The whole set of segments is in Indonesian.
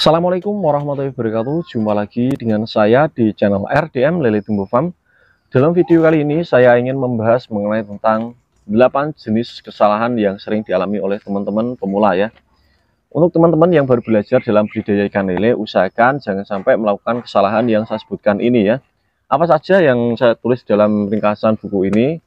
Assalamualaikum warahmatullahi wabarakatuh. Jumpa lagi dengan saya di channel RDM Lele Tumbuh Farm. Dalam video kali ini saya ingin membahas mengenai tentang 8 jenis kesalahan yang sering dialami oleh teman-teman pemula ya. Untuk teman-teman yang baru belajar dalam budidaya ikan lele, usahakan jangan sampai melakukan kesalahan yang saya sebutkan ini ya. Apa saja yang saya tulis dalam ringkasan buku ini?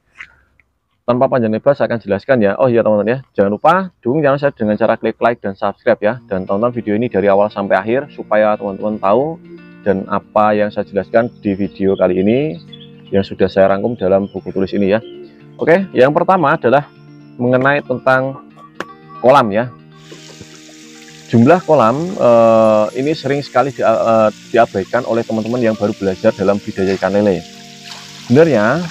Tanpa panjang lebar saya akan jelaskan ya. Oh iya teman-teman ya, jangan lupa dukung channel saya dengan cara klik like dan subscribe ya. Dan tonton video ini dari awal sampai akhir supaya teman-teman tahu dan apa yang saya jelaskan di video kali ini yang sudah saya rangkum dalam buku tulis ini ya. Oke, yang pertama adalah mengenai tentang kolam ya. Jumlah kolam ini sering sekali diabaikan oleh teman-teman yang baru belajar dalam budidaya ikan lele. Sebenarnya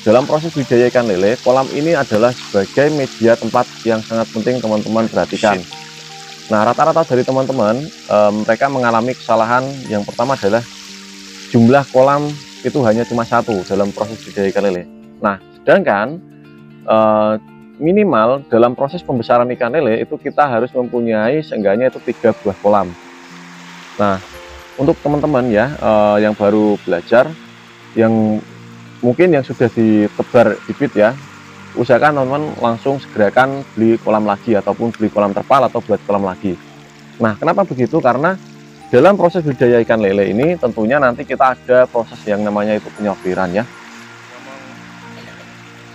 dalam proses budidaya ikan lele, kolam ini adalah sebagai media tempat yang sangat penting teman-teman perhatikan. Nah, rata-rata dari teman-teman, mereka mengalami kesalahan. Yang pertama adalah jumlah kolam itu hanya cuma satu dalam proses budidaya ikan lele. Nah, sedangkan minimal dalam proses pembesaran ikan lele itu kita harus mempunyai seenggaknya itu 3 buah kolam. Nah, untuk teman-teman ya yang baru belajar, yang mungkin yang sudah ditebar bibit ya, usahakan teman-teman langsung segerakan beli kolam lagi ataupun beli kolam terpal atau buat kolam lagi. Nah, kenapa begitu? Karena dalam proses budidaya ikan lele ini tentunya nanti kita ada proses yang namanya itu penyortiran ya.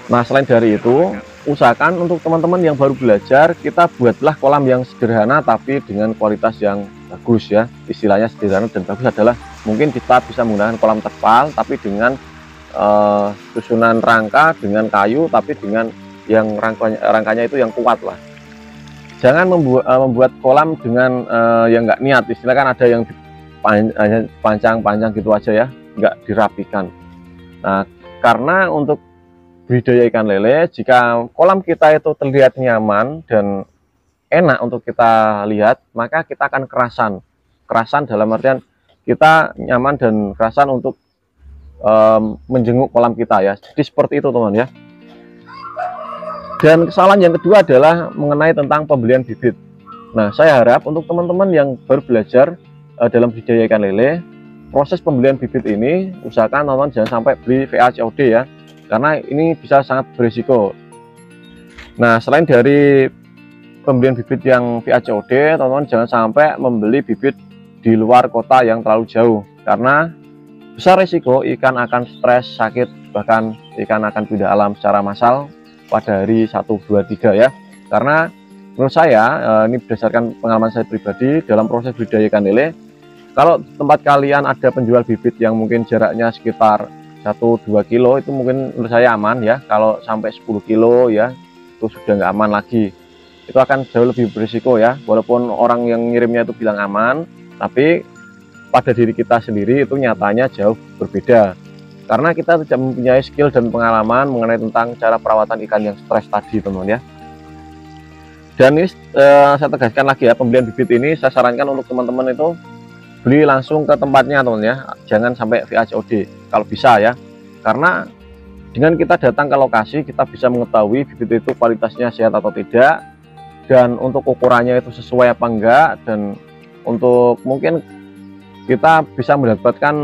Nah, selain dari itu, usahakan untuk teman-teman yang baru belajar, kita buatlah kolam yang sederhana tapi dengan kualitas yang bagus ya. Istilahnya sederhana dan bagus adalah mungkin kita bisa menggunakan kolam terpal tapi dengan susunan rangka dengan kayu, tapi dengan yang rangkanya itu yang kuat lah. Jangan membuat kolam dengan yang nggak niat. Istilah kan ada yang panjang-panjang gitu aja ya, nggak dirapikan. Nah, karena untuk budidaya ikan lele, jika kolam kita itu terlihat nyaman dan enak untuk kita lihat, maka kita akan kerasan dalam artian kita nyaman dan kerasan untuk menjenguk kolam kita ya. Jadi seperti itu teman ya. Dan kesalahan yang kedua adalah mengenai tentang pembelian bibit. Nah, saya harap untuk teman-teman yang baru belajar dalam budidaya ikan lele, proses pembelian bibit ini usahakan teman-teman jangan sampai beli VA-COD ya, karena ini bisa sangat berisiko. Nah, selain dari pembelian bibit yang VA-COD, teman-teman jangan sampai membeli bibit di luar kota yang terlalu jauh, karena besar risiko ikan akan stres, sakit, bahkan ikan akan pindah alam secara massal pada hari 1, 2, 3 ya. Karena menurut saya, ini berdasarkan pengalaman saya pribadi dalam proses budidaya ikan lele, kalau tempat kalian ada penjual bibit yang mungkin jaraknya sekitar 1-2 kilo, itu mungkin menurut saya aman ya. Kalau sampai 10 kilo ya, itu sudah nggak aman lagi. Itu akan jauh lebih berisiko ya. Walaupun orang yang ngirimnya itu bilang aman, tapi pada diri kita sendiri itu nyatanya jauh berbeda, karena kita tidak mempunyai skill dan pengalaman mengenai tentang cara perawatan ikan yang stres tadi teman ya. Dan ini saya tegaskan lagi ya, pembelian bibit ini saya sarankan untuk teman-teman itu beli langsung ke tempatnya teman ya, jangan sampai VA-COD kalau bisa ya, karena dengan kita datang ke lokasi kita bisa mengetahui bibit itu kualitasnya sehat atau tidak, dan untuk ukurannya itu sesuai apa enggak, dan untuk mungkin kita bisa mendapatkan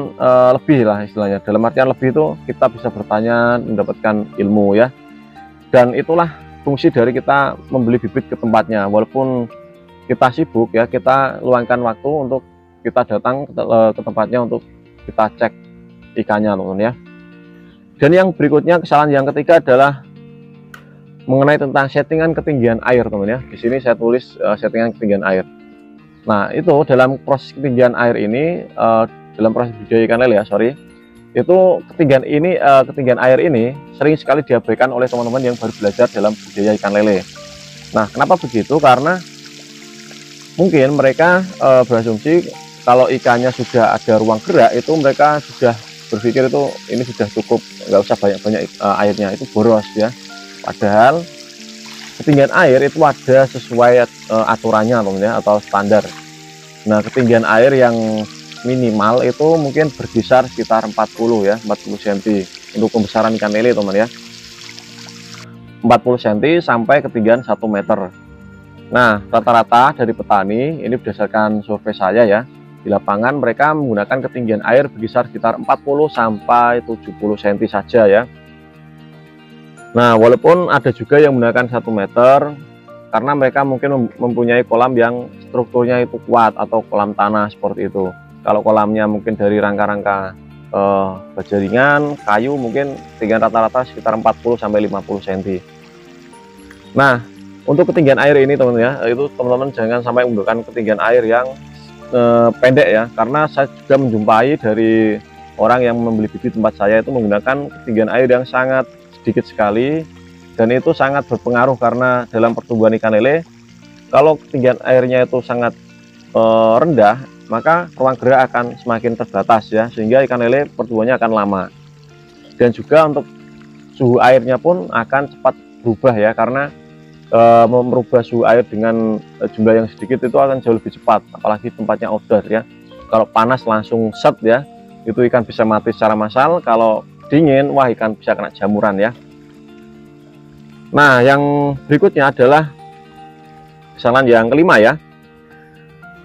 lebih lah istilahnya. Dalam artian lebih itu kita bisa bertanya, mendapatkan ilmu ya. Dan itulah fungsi dari kita membeli bibit ke tempatnya. Walaupun kita sibuk ya, kita luangkan waktu untuk kita datang ke tempatnya untuk kita cek ikannya teman-teman ya. Dan yang berikutnya, kesalahan yang ketiga adalah mengenai tentang settingan ketinggian air teman ya. Di sini saya tulis settingan ketinggian air. Nah, itu dalam proses ketinggian air ini, dalam proses budidaya ikan lele ya, itu ketinggian air ini sering sekali diabaikan oleh teman-teman yang baru belajar dalam budidaya ikan lele. Nah, kenapa begitu? Karena mungkin mereka berasumsi kalau ikannya sudah ada ruang gerak, itu mereka sudah berpikir itu ini sudah cukup, nggak usah banyak-banyak airnya, itu boros ya. Padahal ketinggian air itu ada sesuai aturannya teman ya, atau standar. Nah, ketinggian air yang minimal itu mungkin berkisar sekitar 40 ya, 40 cm untuk pembesaran ikan lele teman ya. 40 cm sampai ketinggian 1 meter. Nah, rata-rata dari petani ini berdasarkan survei saya ya, di lapangan mereka menggunakan ketinggian air berkisar sekitar 40 sampai 70 cm saja ya. Nah, walaupun ada juga yang menggunakan 1 meter karena mereka mungkin mempunyai kolam yang strukturnya itu kuat atau kolam tanah seperti itu. Kalau kolamnya mungkin dari rangka-rangka baja ringan, kayu, mungkin ketinggian rata-rata sekitar 40 sampai 50 cm. Nah, untuk ketinggian air ini teman-teman ya, itu teman-teman jangan sampai menggunakan ketinggian air yang pendek ya, karena saya juga menjumpai dari orang yang membeli bibit tempat saya itu menggunakan ketinggian air yang sangat sedikit sekali, dan itu sangat berpengaruh karena dalam pertumbuhan ikan lele kalau ketinggian airnya itu sangat rendah, maka ruang gerak akan semakin terbatas ya, sehingga ikan lele pertumbuhannya akan lama. Dan juga untuk suhu airnya pun akan cepat berubah ya, karena merubah suhu air dengan jumlah yang sedikit itu akan jauh lebih cepat, apalagi tempatnya outdoor ya. Kalau panas langsung set ya, itu ikan bisa mati secara massal. Kalau dingin, wah ikan bisa kena jamuran ya. Nah, yang berikutnya adalah kesalahan yang kelima ya,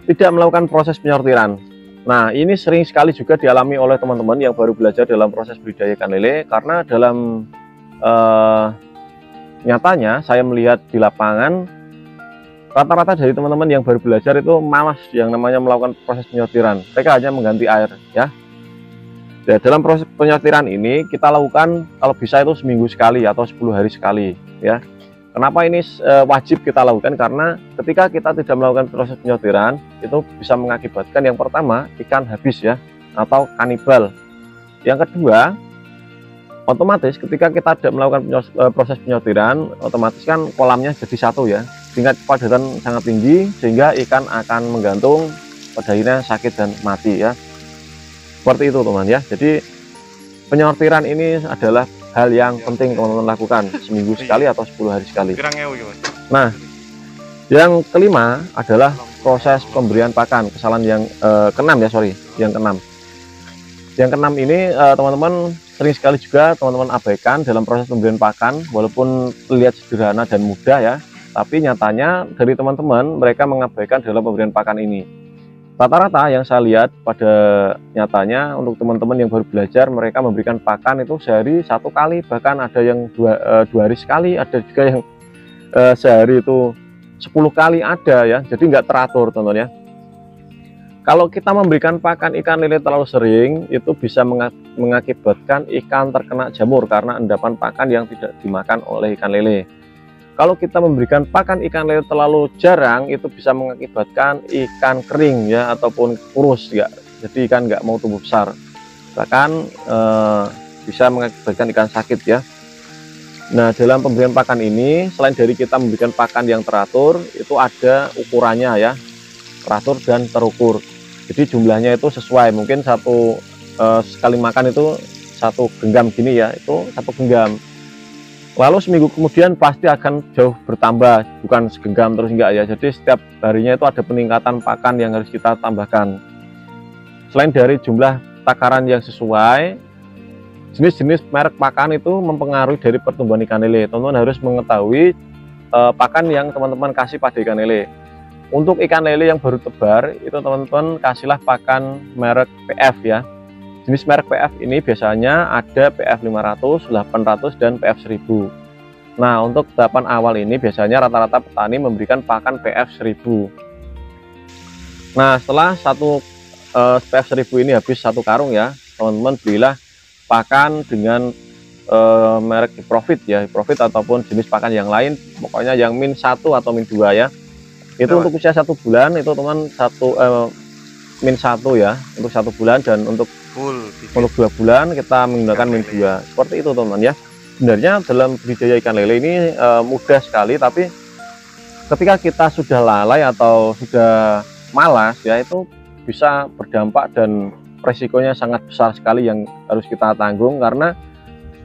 tidak melakukan proses penyortiran. Nah, ini sering sekali juga dialami oleh teman-teman yang baru belajar dalam proses budidaya ikan lele, karena dalam nyatanya saya melihat di lapangan rata-rata dari teman-teman yang baru belajar itu malas yang namanya melakukan proses penyortiran. Mereka hanya mengganti air ya. Dan dalam proses penyortiran ini kita lakukan kalau bisa itu seminggu sekali atau 10 hari sekali ya. Kenapa ini wajib kita lakukan? Karena ketika kita tidak melakukan proses penyortiran itu bisa mengakibatkan yang pertama ikan habis ya, atau kanibal. Yang kedua, otomatis ketika kita tidak melakukan proses penyortiran, otomatis kan kolamnya jadi satu ya, tingkat kepadatan sangat tinggi sehingga ikan akan menggantung, pada akhirnya sakit dan mati ya. Seperti itu teman ya. Jadi penyortiran ini adalah hal yang penting teman-teman lakukan seminggu sekali atau 10 hari sekali. Nah, yang kelima adalah proses pemberian pakan. Kesalahan yang keenam ya, yang keenam. Yang keenam ini teman-teman sering sekali juga teman-teman abaikan dalam proses pemberian pakan, walaupun terlihat sederhana dan mudah ya, tapi nyatanya dari teman-teman mereka mengabaikan dalam pemberian pakan ini. Rata-rata yang saya lihat pada nyatanya untuk teman-teman yang baru belajar, mereka memberikan pakan itu sehari 1 kali, bahkan ada yang dua hari sekali, ada juga yang sehari itu 10 kali ada ya. Jadi nggak teratur teman-teman ya. Kalau kita memberikan pakan ikan lele terlalu sering, itu bisa mengakibatkan ikan terkena jamur karena endapan pakan yang tidak dimakan oleh ikan lele. Kalau kita memberikan pakan ikan lele terlalu jarang, itu bisa mengakibatkan ikan kering ya, ataupun kurus ya. Jadi ikan nggak mau tumbuh besar, bahkan bisa mengakibatkan ikan sakit ya. Nah, dalam pemberian pakan ini selain dari kita memberikan pakan yang teratur, itu ada ukurannya ya, teratur dan terukur. Jadi jumlahnya itu sesuai, mungkin sekali makan itu 1 genggam gini ya, itu 1 genggam. Lalu seminggu kemudian pasti akan jauh bertambah, bukan segenggam terus enggak ya. Jadi setiap harinya itu ada peningkatan pakan yang harus kita tambahkan. Selain dari jumlah takaran yang sesuai, jenis-jenis merek pakan itu mempengaruhi dari pertumbuhan ikan lele. Teman-teman harus mengetahui pakan yang teman-teman kasih pada ikan lele. Untuk ikan lele yang baru tebar, itu teman-teman kasihlah pakan merek PF ya. Jenis merek PF ini biasanya ada PF 500, 800, dan PF 1000. Nah, untuk tahapan awal ini biasanya rata-rata petani memberikan pakan PF 1000. Nah, setelah PF 1000 ini habis 1 karung ya, teman-teman belilah pakan dengan merek Profit ya, Profit ataupun jenis pakan yang lain, pokoknya yang min 1 atau min 2 ya. Itu untuk usia 1 bulan, itu teman min 1 ya, untuk 1 bulan, dan untuk 2 bulan kita menggunakan min 2. Seperti itu teman ya. Sebenarnya dalam budidaya ikan lele ini mudah sekali, tapi ketika kita sudah lalai atau sudah malas ya, itu bisa berdampak dan resikonya sangat besar sekali yang harus kita tanggung. Karena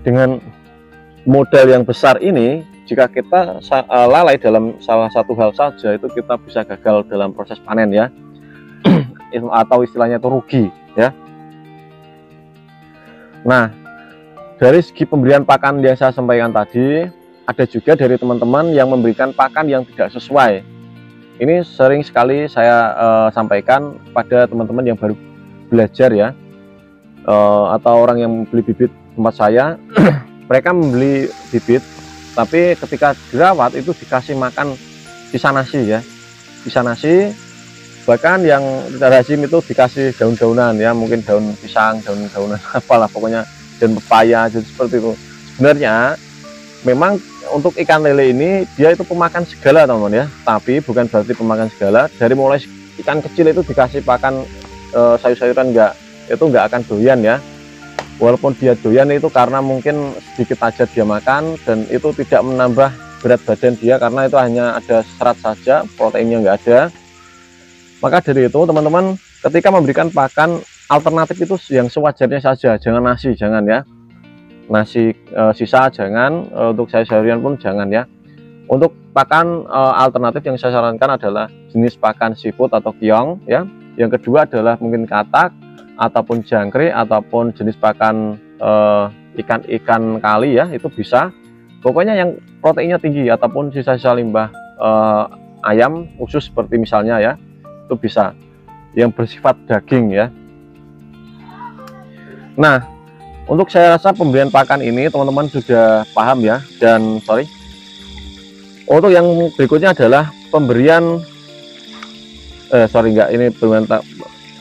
dengan modal yang besar ini, jika kita lalai dalam salah satu hal saja, itu kita bisa gagal dalam proses panen ya, atau istilahnya itu rugi ya. Nah, dari segi pemberian pakan yang saya sampaikan tadi, ada juga dari teman-teman yang memberikan pakan yang tidak sesuai. ini sering sekali saya sampaikan kepada teman-teman yang baru belajar ya, atau orang yang beli bibit tempat saya. Mereka membeli bibit, tapi ketika dirawat itu dikasih makan sisa nasi ya, sisa nasi. Bahkan yang tidak lazim itu dikasih daun-daunan ya, mungkin daun pisang, daun-daunan apalah pokoknya, dan pepaya, jadi seperti itu. Sebenarnya memang untuk ikan lele ini dia itu pemakan segala teman-teman ya, tapi bukan berarti pemakan segala. Dari mulai ikan kecil itu dikasih pakan sayur-sayuran itu enggak akan doyan ya. Walaupun dia doyan itu karena mungkin sedikit aja dia makan, dan itu tidak menambah berat badan dia karena itu hanya ada serat saja, proteinnya enggak ada. Maka dari itu teman-teman, ketika memberikan pakan alternatif itu yang sewajarnya saja, jangan nasi, jangan ya, nasi sisa jangan, untuk sayur-sayuran pun jangan ya. Untuk pakan alternatif yang saya sarankan adalah jenis pakan seafood atau keong ya. Yang kedua adalah mungkin katak ataupun jangkrik ataupun jenis pakan ikan-ikan kali ya, itu bisa. Pokoknya yang proteinnya tinggi ataupun sisa-sisa limbah ayam usus seperti misalnya ya, itu bisa, yang bersifat daging ya. Nah, untuk saya rasa pemberian pakan ini teman-teman sudah paham ya. Dan untuk yang berikutnya adalah pemberian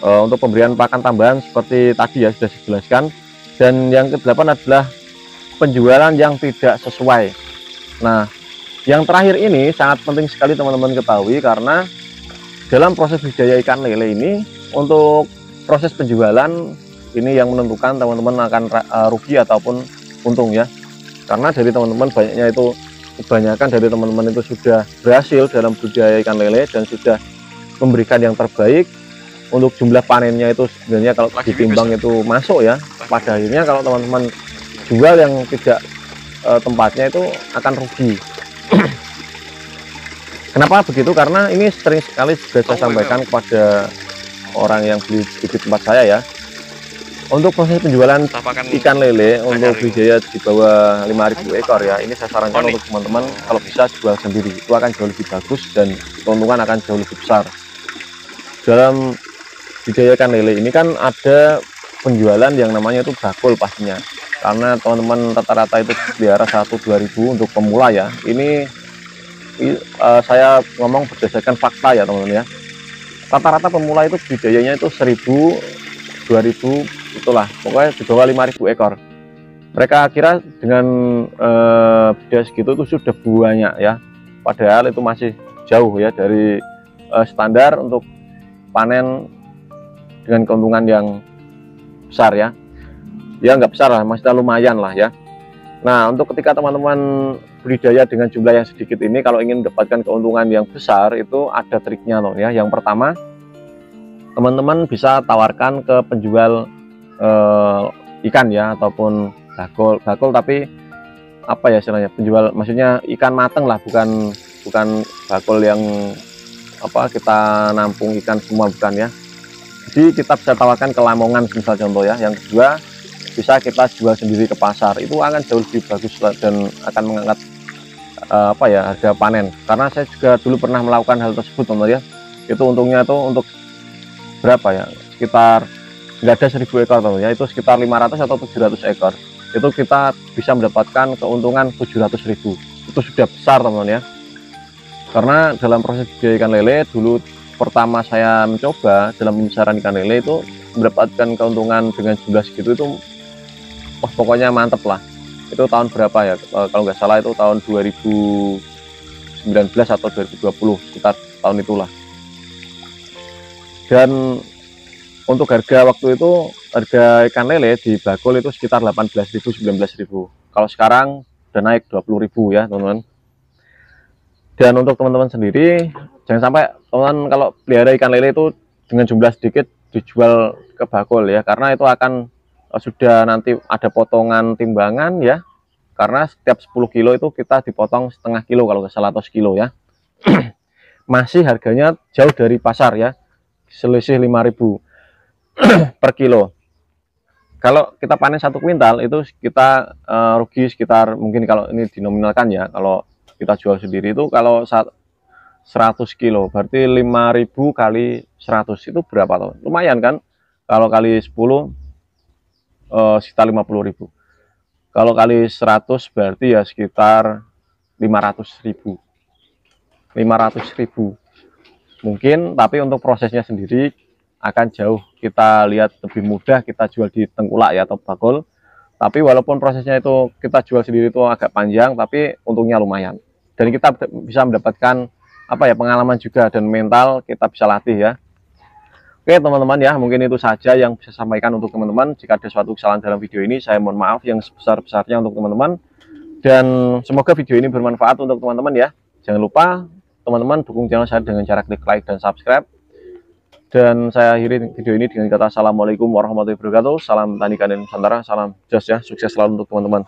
untuk pemberian pakan tambahan seperti tadi ya, sudah dijelaskan. Dan yang ke-8 adalah penjualan yang tidak sesuai. Nah, yang terakhir ini sangat penting sekali teman-teman ketahui, karena dalam proses budidaya ikan lele ini, untuk proses penjualan ini yang menentukan teman-teman akan rugi ataupun untung ya. Karena dari teman-teman kebanyakan dari teman-teman itu sudah berhasil dalam budidaya ikan lele dan sudah memberikan yang terbaik. Untuk jumlah panennya itu sebenarnya kalau ditimbang itu masuk ya. Pada akhirnya kalau teman-teman jual yang tidak tempatnya itu akan rugi. Kenapa begitu? Karena ini sering sekali sudah saya sampaikan kepada orang yang beli di tempat saya ya. Untuk proses penjualan ikan lele untuk budidaya di bawah 5.000 ekor ya, ini saya sarankan untuk teman-teman kalau bisa jual sendiri, itu akan jauh lebih bagus dan keuntungan akan jauh lebih besar. Dalam budidaya ikan lele ini kan ada penjualan yang namanya itu bakul pastinya, karena teman-teman rata-rata itu pelihara 1-2 ribu untuk pemula ya. Ini saya ngomong berdasarkan fakta ya teman-teman ya. Rata-rata pemula itu budidayanya itu 1.000, 2.000, itulah pokoknya di bawah 5.000 ekor. Mereka kira dengan budidaya segitu itu sudah banyak ya, padahal itu masih jauh ya dari standar untuk panen dengan keuntungan yang besar ya. Ya nggak besar lah, masih lumayan lah ya. Nah, untuk ketika teman-teman budidaya dengan jumlah yang sedikit ini, kalau ingin mendapatkan keuntungan yang besar, itu ada triknya loh ya. Yang pertama, teman-teman bisa tawarkan ke penjual ikan ya, ataupun bakul tapi apa ya istilahnya, penjual maksudnya ikan mateng lah, bukan bakul yang apa kita nampung ikan semua, bukan ya. Jadi kita bisa tawarkan ke Lamongan misal contoh ya. Yang kedua, bisa kita jual sendiri ke pasar, itu akan jauh lebih bagus dan akan mengangkat harga panen. Karena saya juga dulu pernah melakukan hal tersebut teman-teman ya. Itu untungnya itu untuk berapa ya, sekitar nggak ada 1.000 ekor teman ya, itu sekitar 500 atau 700 ekor, itu kita bisa mendapatkan keuntungan 700.000. Itu sudah besar teman-teman ya. Karena dalam proses budidaya ikan lele dulu pertama saya mencoba dalam pembesaran ikan lele itu mendapatkan keuntungan dengan jumlah segitu itu pokoknya mantep lah. Itu tahun berapa ya, kalau nggak salah itu tahun 2019 atau 2020, sekitar tahun itulah. Dan untuk harga waktu itu, harga ikan lele di bakul itu sekitar 18.000, 19.000. Kalau sekarang udah naik 20.000 ya teman-teman. Dan untuk teman-teman sendiri, jangan sampai teman-teman kalau pelihara ikan lele itu dengan jumlah sedikit dijual ke bakul ya, karena itu akan sudah nanti ada potongan timbangan ya, karena setiap 10 kilo itu kita dipotong setengah kilo kalau nggak salah, atau sekilo ya. Masih harganya jauh dari pasar ya, selisih 5.000 per kilo. Kalau kita panen 1 kuintal itu kita rugi sekitar, mungkin kalau ini dinominalkan ya, kalau kita jual sendiri itu kalau 100 kilo, berarti 5.000 kali 100 itu berapa tuh? Lumayan kan? Kalau kali 10 sekitar 50.000. Kalau kali 100 berarti ya sekitar 500.000. 500.000 mungkin, tapi untuk prosesnya sendiri akan jauh kita lihat lebih mudah kita jual di tengkulak ya atau bakul. Tapi walaupun prosesnya itu kita jual sendiri itu agak panjang, tapi untungnya lumayan. Dan kita bisa mendapatkan apa ya, pengalaman juga, dan mental kita bisa latih ya. Oke teman-teman ya, mungkin itu saja yang bisa sampaikan untuk teman-teman. Jika ada suatu kesalahan dalam video ini, saya mohon maaf yang sebesar-besarnya untuk teman-teman. Dan semoga video ini bermanfaat untuk teman-teman ya. Jangan lupa teman-teman dukung channel saya dengan cara klik like dan subscribe. Dan saya akhiri video ini dengan kata assalamualaikum warahmatullahi wabarakatuh. Salam tani kanen Nusantara, salam jos ya, sukses selalu untuk teman-teman.